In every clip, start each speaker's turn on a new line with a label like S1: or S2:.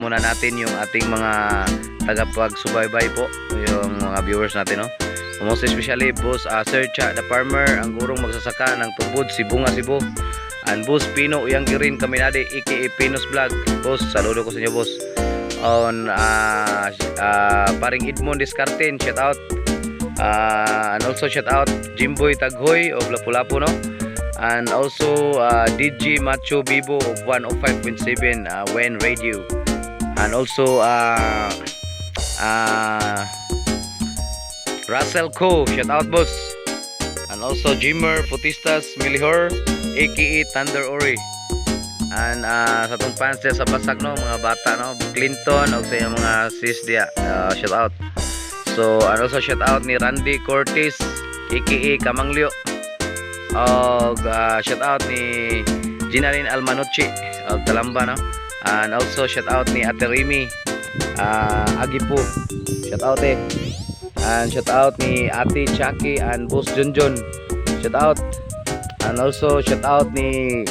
S1: muna natin yung ating mga tagapagsubaybay po, yung mga viewers natin, no? Most especially boss Sir Cha the farmer, ang gurong magsasaka ng tubod Sibunga Cebu, and boss Pino Uyang Girin Kaminade aka Pinos Vlog. Boss, saludo ko sa inyo boss. On paring Edmond Descarten, shout out. And also shout out Jimboy Taghoy of Lapu-Lapu, no? And also DJ Macho Bibo of 105.7 When Radio. And also Russell Co, shout out boss. And also Jimmer Putistas Milihor aka Thunder Ori. And sa tong fans dia sa Basag, no, mga bata, no, Clinton o sa mga sis dia, shout out. So and also shout out ni Randy Cortez aka Kamanglio. Shout out ni Ginarin Almanucci of Talamba, no? And also shout out ni Ate Rimi Agipo, shout out eh. And shout out ni Ate Chucky and Boss Junjun, shout out. And also shout out ni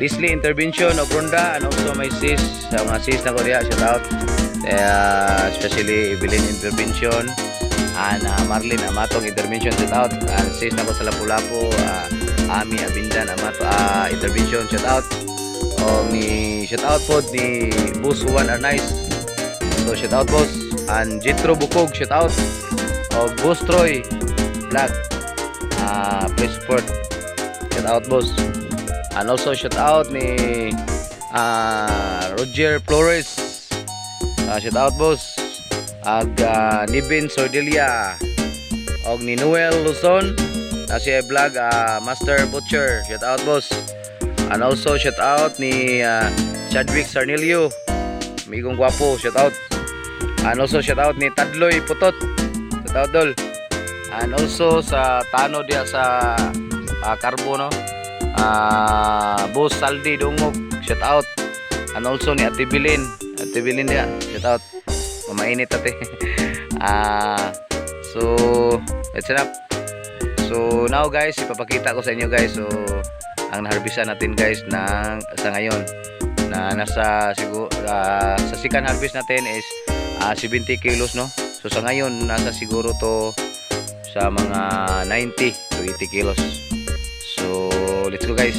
S1: Leslie Intervention of Ronda, and also my sis, sa mga sis na ko diya, shout out. Especially Evelyn Intervention and Marlene Amatong Intervention, shout out. And sis na ko sa Lapu-Lapu, Ami Abindan Amato Intervention, shout out. Ni shout out po ni Boss Juan Arnaiz, so shout out boss. And Jitro Bukog, shout out. Boss Troy Vlog, please support, shout out boss. And also shout out ni Roger Flores, shout out boss. Nibin Sordelia og ni Noel Luzon na siya vlog, Master Butcher, shout out boss. And also shout out ni Chadwick Sarnilio, amigong gwapo, shout out. And also shout out ni Tadloy Putot, shout out dol. And also sa Tano dia sa Carbo, no, Boss Saldi Dungog, shout out. And also ni Ate Bilin dia, shout out. Mamainit ate. So let's up. So now guys, ipapakita ko sa inyo guys, so ang naharbisan natin guys ng sa ngayon na nasa siguro sa second harvest natin is 70 kilos, no. So sa ngayon nasa siguro to sa mga 90 to 80 kilos. So let's go guys.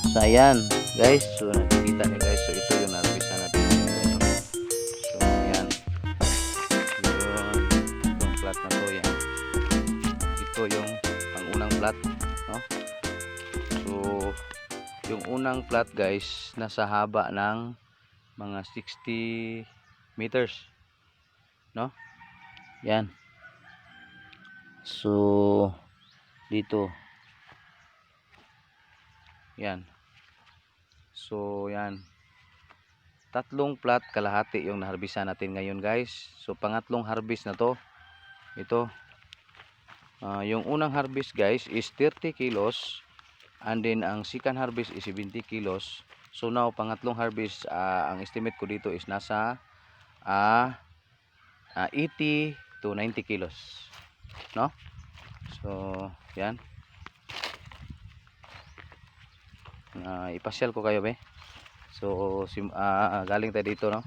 S1: So ayan guys, so nakikita niyo guys, so ito yung naharbisan natin guys, no? So ayan, yung plat na to, yan. Ito yung unang plat, no? So yung unang plat guys nasa haba ng mga 60 meters, no? Yan. So dito yan. So yan, tatlong plat kalahati yung naharbisan natin ngayon guys. So pangatlong harvest na to ito. Yung unang harvest guys is 30 kilos, and then ang second harvest is 70 kilos. So now pangatlong harvest, ang estimate ko dito is nasa 80 to 90 kilos, no? So yan, ipasyal ko kayo be. So galing tayo dito, no?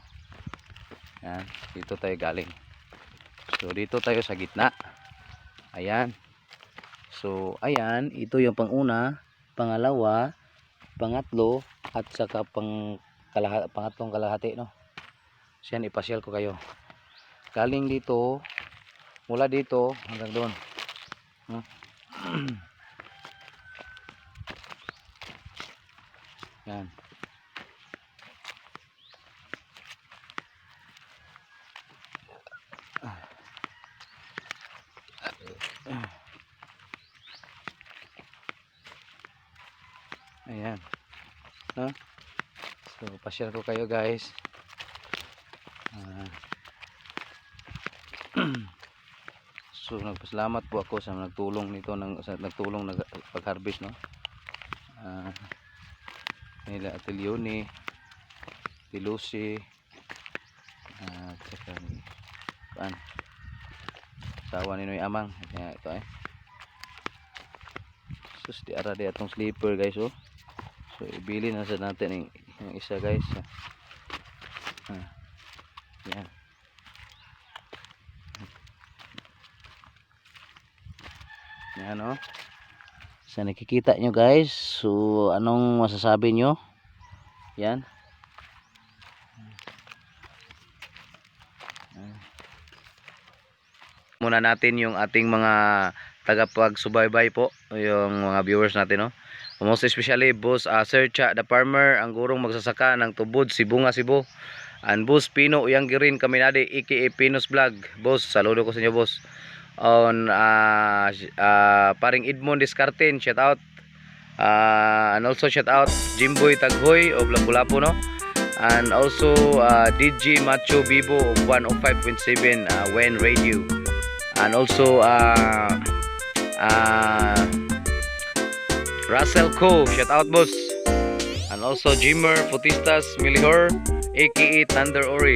S1: Yan, dito tayo galing. So dito tayo sa gitna. Ayan. So ayan, ito yung panguna, pangalawa, pangatlo, at saka pangatlong kalahati, no? So yan, ipasyal ko kayo. Galing dito, mula dito hanggang doon, no? Yan. Ayan, no? So pa-share ko kayo guys. So nagpasalamat po ako sa nagtulong nito nagtulong pag-harvest, no? Nila Ate Leonie, Ate Lucy, at saka sawa ni Noy Amang. Kaya ito sus di ara di atong slipper guys, oh. So ibili na sa natin yung isa guys. Yan. Yan o. Sa nakikita nyo guys. So anong masasabi nyo? Yan. Muna natin yung ating mga tagapagsubaybay po, yung mga viewers natin, no. Most especially boss Sir Cha the farmer, ang gurong magsasaka ng tubod Sibunga Cebu, and boss Pino Yang Girin Kaminade aka Pinos Vlog. Boss, saludo ko sa inyo boss. On paring Edmond Descarten, shout out. And also shout out Jimboy Taghoy of Lapu-Lapu, no. And also DJ Macho Bibo of 105.7 When Radio. And also Russell Co, shout out boss. And also Jimmer Futistas Milihor aka Thunder Ori.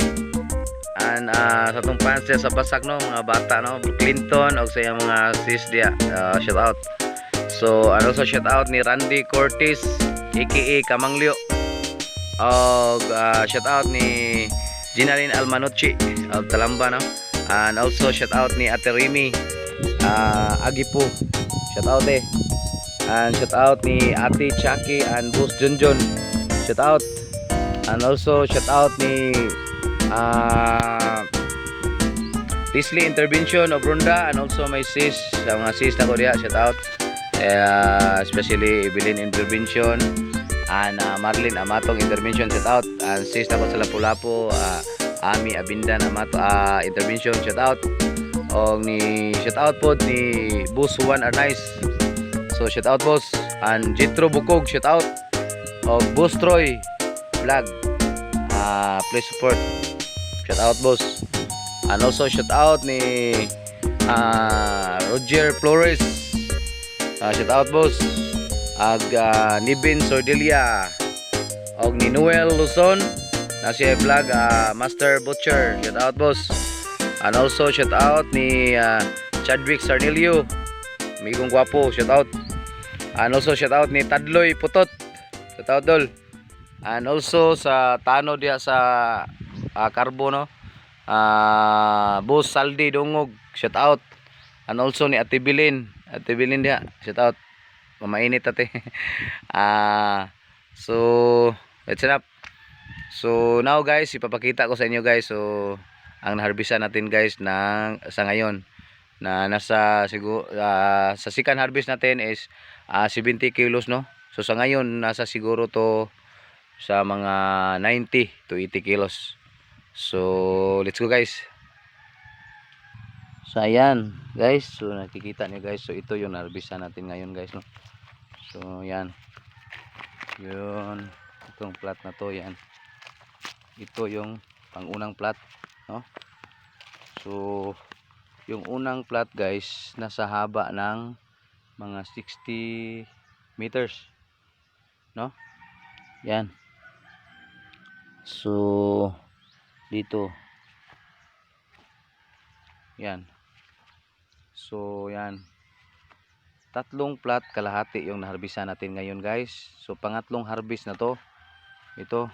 S1: And sa tong fans sa Basak, no, mga bata, no, Clinton o sa mga sis dia, shout out. So and also shout out ni Randy Cortez aka Kamanglio. Shout out ni Ginaline Almanucci of Talamba, no. And also shout out ni Ate Rimi Agipo, shout out eh. And shout out ni Ate Chucky and Boss Junjun, shout out. And also shout out ni Leslie Intervention of Ronda, and also my sis, sa mga sis na ko diya, shout out. Especially Evelyn Intervention and Marlene Amatong Intervention, shout out. And sis na ko sa Lapu-Lapu, Ami Abindan Amato Intervention, shout out. Og ni shout out po ni Boss Juan Arnaiz, so shout out boss. And Jitro Bukog, shout out. Og Boss Troy Vlog, please support, shout out boss. And also shout out ni Roger Flores, shout out boss. Ag Nibin Sordelia og ni Noel Luzon na siya vlog, Master Butcher, shout out boss. And also shout out ni Chadwick Sarnilio, amigong gwapo, shout out. And also shout out ni Tadloy Putot, shout out dol. And also sa Tano dia sa Carbo, no, Boss Saldi Dungog, shout out. And also ni Ate Bilin dia, shout out. Mamainit ate. So let's up. So now guys, ipapakita ko sa inyo guys, so ang naharbisan natin guys sa ngayon na nasa siguro sa second harvest natin is 70 kilos, no. So sa ngayon nasa siguro to sa mga 90 to 80 kilos. So let's go guys. So ayan guys, so nakikita niyo guys, so ito yung naharbisan natin ngayon guys, no. So yan, yun, itong plat na to, yan, ito yung pangunang plat, no. So yung unang plat guys nasa haba ng mga 60 meters, no. Yan, so dito yan, so yan, tatlong plat kalahati yung naharbisan natin ngayon guys. So pangatlong harvest na to ito.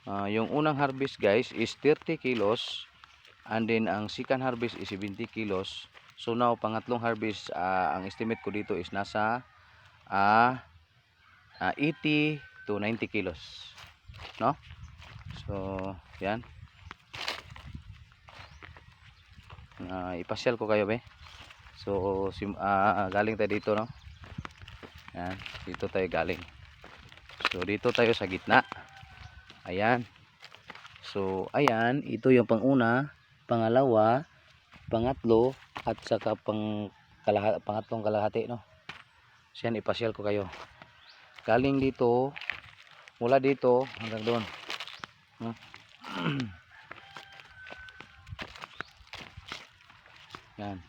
S1: Yung unang harvest guys is 30 kilos, and then ang second harvest is 70 kilos. So now pangatlong harvest, ang estimate ko dito is nasa 80 to 90 kilos, no. So yan, ipasyal ko kayo be. So galing tayo dito, no. Yan, dito tayo galing. So dito tayo sa gitna. Ayan. So ayan, ito yung panguna, pangalawa, pangatlo, at saka pangatlong kalahati, no. So yan, ipasyal ko kayo. Galing dito, mula dito hanggang doon. Yan.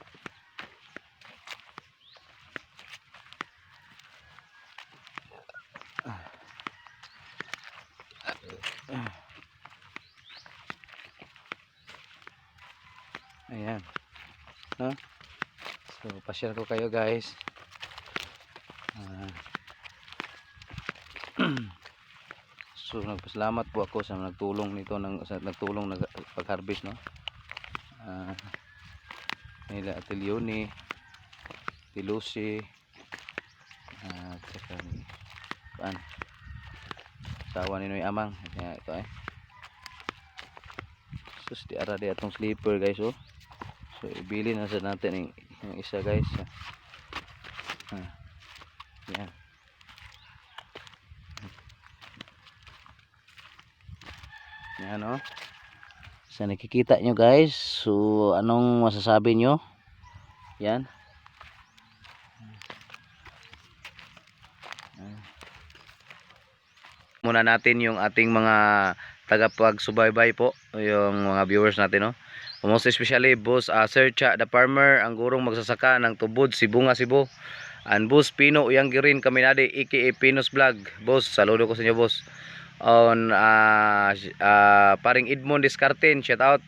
S1: Ayan, no? So pasyal ko kayo guys. So nagpasalamat po ako sa nagtulong nito nagtulong pag-harvest, no. Nila Ate Leonie, Ate Lucy, at saka ni sawa ni Noy Amang. Kaya ito sus di ara di atong slipper guys, oh. So ibili na sa natin yung isa guys. Yan. Yan, oh. Sa nakikita nyo guys, so anong masasabi nyo? Yan. Muna natin yung ating mga tagapagsubaybay po, yung mga viewers natin, no. Most especially boss Sir Cha the farmer, ang gurong magsasaka ng tubod Sibunga Cebu. And boss Pino Yang Girin Kaminade aka Pinos Vlog. Boss, saludo ko sa inyo boss. On paring Edmond Descarten, shout out.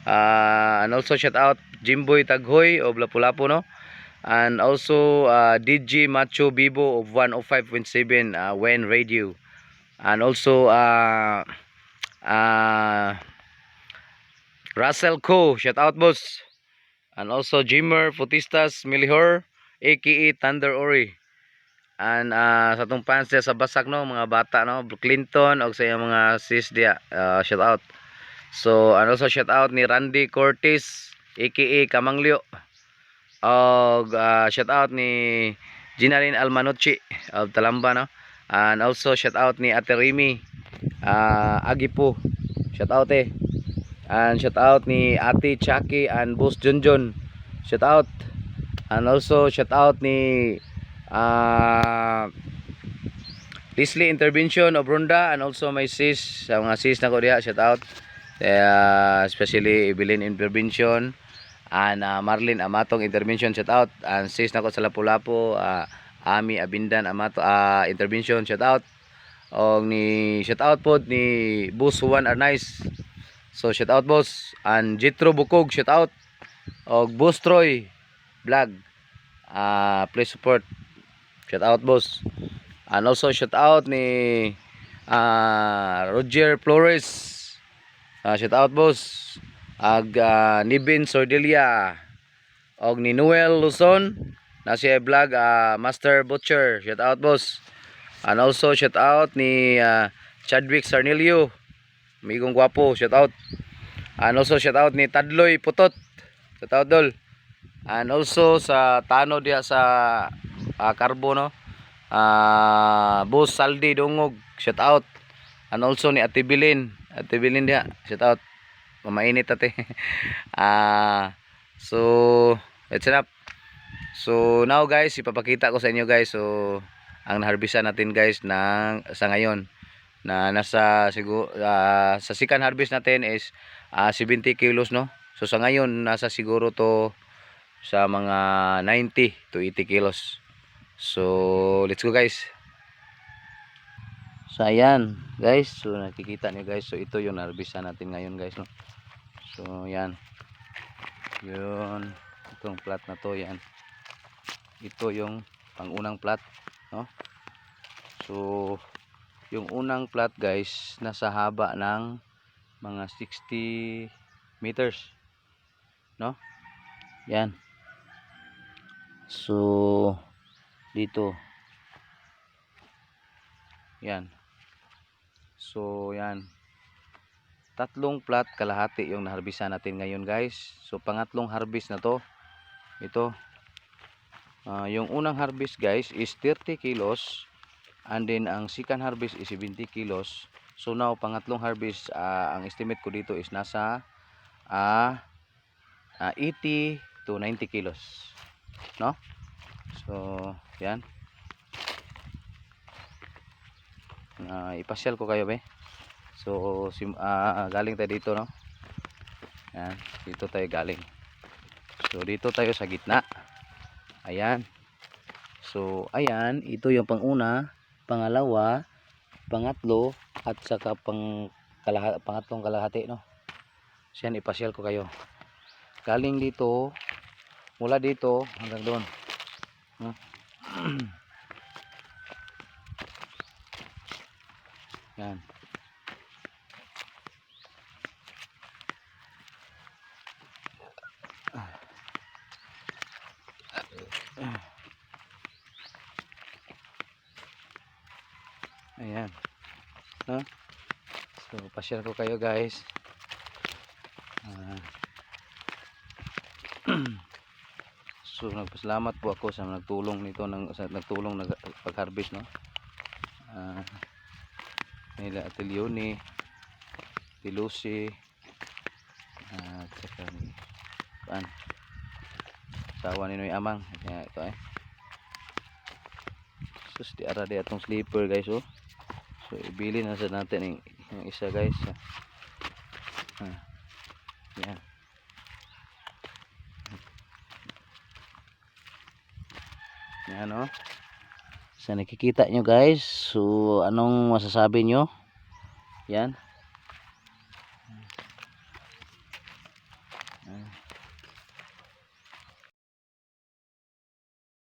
S1: And also shout out Jimboy Taghoy of Lapu-Lapu, no. And also DJ Macho Bibo of 105.7 When Radio. And also Russell Co, shout out boss. And also Jimmer Futistas Milihor aka Thunder Ori. And sa tong fans dia sa Basak, no, mga bata, no, Clinton og sa iyang mga sis dia, shout out. So and also shout out ni Randy Cortez aka Kamanglyo. Og shout out ni Ginaline Almanucci of Talamba, no. And also shout out ni Ate Remy Agipo, shout out and shout out ni Ate Chucky and Boss Junjun, shout out. And also shout out ni Leslie Intervention of Ronda, and also my sis, sa mga sis na ko diha, shout out. Especially Evelyn Intervention and Marlene Amatong Intervention, shout out. And sis na ko sa Lapu-Lapu, Ami Abindan Amato Intervention, shout out. Og ni shout out pod ni Boss Juan Arnaiz, so shout out boss. And Jitro Bukog, shout out. Og Boss Troy Vlog, please support, shout out boss. And also shout out ni Roger Flores, shout out boss. Ag Nibin Sordelia og ni Noel Luzon na siya vlog, Master Butcher, shout out boss. And also shout out ni Chadwick Sarnilio, amigong gwapo, shout out. And also shout out ni Tadloy Putot, shout out dol. And also sa Tano dia sa Carbo, no, Boss Saldi Dungog, shout out. And also ni Ate Bilin dia, shout out. Mamainit ate. So let's up. So now guys, ipapakita ko sa inyo guys, so ang naharbisan natin guys sa ngayon na nasa siguro sa second harvest natin is 70 kilos, no. So sa ngayon nasa siguro to sa mga 90 to 80 kilos. So let's go guys. So ayan guys, so nakikita niyo guys, so ito yung naharbisan natin ngayon guys, no. So yan, yun, itong plat na to, yan, ito yung pangunang plat, no. So yung unang plat guys nasa haba ng mga 60 meters, no. Yan. So dito yan. So yan, tatlong plat kalahati yung naharbisan natin ngayon guys. So pangatlong harvest na to ito. Yung unang harvest guys is 30 kilos, and then ang second harvest is 70 kilos. So now pangatlong harvest, ang estimate ko dito is nasa 80 to 90 kilos, no. So yan, ipasyal ko kayo be. So galing tayo dito, no. Yan, dito tayo galing. So dito tayo sa gitna. Ayan. So ayan, ito yung panguna, pangalawa, pangatlo, at saka pangatlong kalahati, no. So yan, ipasyal ko kayo. Galing dito, mula dito hanggang doon. Yan. Ayan. No? So, pa-share ko kayo guys. So, nagpasalamat po ako sa nagtulong nito sa nagtulong pag-harvest, no. Nila Ate Leonie, Ate Lucy, at saka ni sawa ni Noy Amang. Kaya ito sus di ara di atong sleeper guys, oh. So ibili na sa natin yung isa guys. Yan. Yan, oh. Sa nakikita nyo guys, so anong masasabi nyo? Yan.